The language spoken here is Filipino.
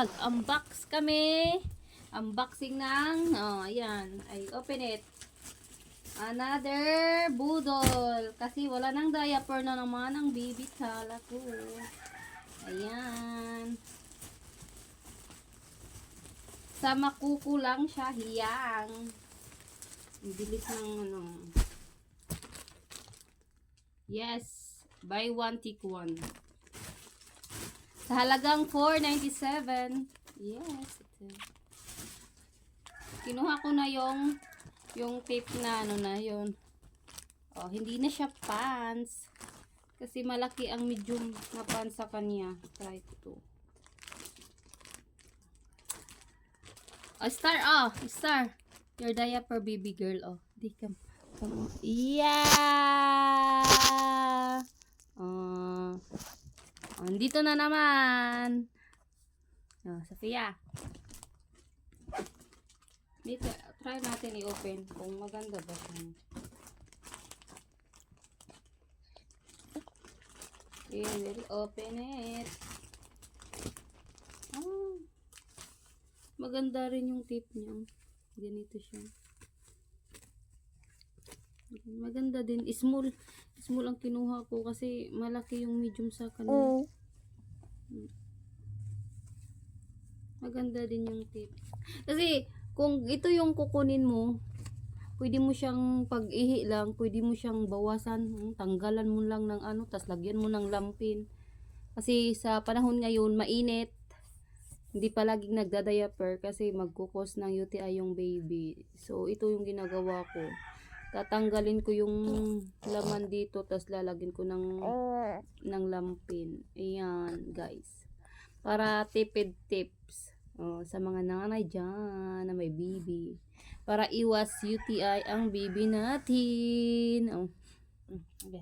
mag-unbox kami. Unboxing ng, ayan, I open it. Another budol. Kasi wala nang diaper na naman ang baby tala ko. Ayan. Sa makuku lang siya, hiyang. Ang bilis ng ano. Yes. Buy one, take one. Sa halagang $4.97. Yes. Ito. Kinuha ko na yung tape na ano na yun. Oh, hindi na siya pants. Kasi malaki ang medium na pants sa kanya. Try ko to. Oh, star. Your diaper baby girl. Oh, di come. Yeah. Dito na naman. Oh, Sophia. Dito, try natin i-open kung maganda ba siya. Okay, we'll open it. Maganda rin yung tape niya. Ganito siya. Maganda din. Small ang kinuha ko kasi malaki yung medium sa kanila. Maganda din yung tape. Kasi kung ito yung kukunin mo, pwede mo siyang pag-ihi lang, pwede mo siyang bawasan, tanggalan mo lang ng ano, tas lagyan mo ng lampin. Kasi sa panahon ngayon, mainit. Hindi pa laging nagda-diaper kasi magkukos ng UTI yung baby. So ito yung ginagawa ko. Tatanggalin ko yung laman dito, tas lalagyan ko ng lampin. Ayan, guys. Para tipid tips. Sa mga nanay dyan na may baby. Para iwas UTI ang baby natin. Okay.